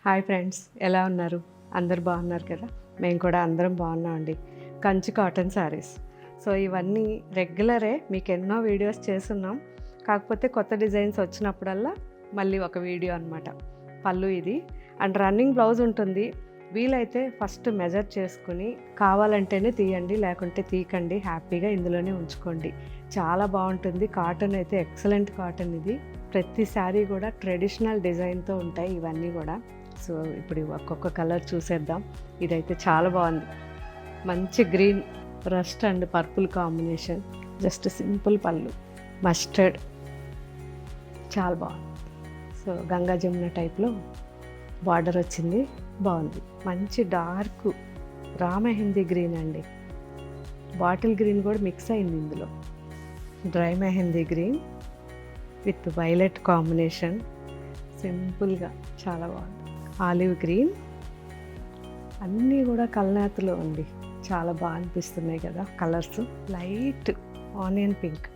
Hi friends, ఎలా ఉన్నారు? అందరు బాగున్నారు కదా? మేము కూడా అందరం బాగున్నామండి. కంచి కాటన్ శారీస్. సో ఇవన్నీ రెగ్యులరే, మీకు ఎన్నో వీడియోస్ చేస్తున్నాం. కాకపోతే కొత్త డిజైన్స్ వచ్చినప్పుడల్లా మళ్ళీ ఒక వీడియో అనమాట. పళ్ళు ఇది అండ్ రన్నింగ్ బ్లౌజ్ ఉంటుంది. వీలైతే ఫస్ట్ మెజర్ చేసుకుని కావాలంటేనే తీయండి, లేకుంటే తీయకండి. హ్యాపీగా ఇందులోనే ఉంచుకోండి. చాలా బాగుంటుంది. కాటన్ అయితే ఎక్సలెంట్ కాటన్ ఇది. ప్రతి శారీ కూడా ట్రెడిషనల్ డిజైన్తో ఉంటాయి ఇవన్నీ కూడా. సో ఇప్పుడు ఒక్కొక్క కలర్ చూసేద్దాం. ఇదైతే చాలా బాగుంది. మంచి green, rust and purple combination. Just simple పళ్ళు, మస్టర్డ్, చాలా బాగుంది. సో గంగా జమున టైప్లో బార్డర్ వచ్చింది, బాగుంది. మంచి డార్క్ రా మెహందీ గ్రీన్ అండి. బాటిల్ గ్రీన్ కూడా మిక్స్ అయింది ఇందులో. Dry mehndi green with violet combination, సింపుల్గా చాలా బాగుంది. ఆలివ్ గ్రీన్, అన్నీ కూడా కల్నేతలో ఉంది. చాలా బాగా అనిపిస్తున్నాయి కదా colours. Light onion pink.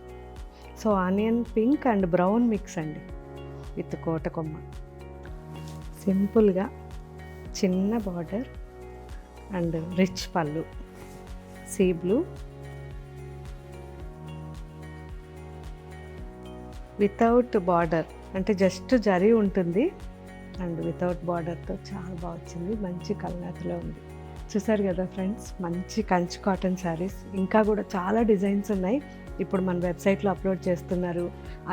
So onion pink and brown mix అండి విత్ కోటకొమ్మ. సింపుల్గా చిన్న బార్డర్ అండ్ రిచ్ పళ్ళు. సీ బ్లూ వితౌట్ బార్డర్, అంటే జస్ట్ జరీ ఉంటుంది అండ్ వితౌట్ బార్డర్తో చాలా బాగా వచ్చింది. మంచి కల్నేతలో ఉంది. చూసారు కదా ఫ్రెండ్స్, మంచి కంచి కాటన్ శారీస్. ఇంకా కూడా చాలా డిజైన్స్ ఉన్నాయి. ఇప్పుడు మన వెబ్సైట్లో అప్లోడ్ చేస్తున్నారు.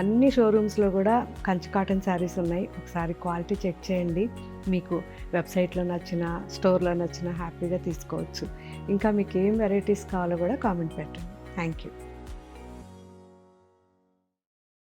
అన్ని షోరూమ్స్లో కూడా కంచి కాటన్ శారీస్ ఉన్నాయి. ఒకసారి క్వాలిటీ చెక్ చేయండి. మీకు వెబ్సైట్లో నచ్చిన, స్టోర్లో నచ్చిన హ్యాపీగా తీసుకోవచ్చు. ఇంకా మీకు ఏం వెరైటీస్ కావాలో కూడా కామెంట్ పెట్టండి. Thank you.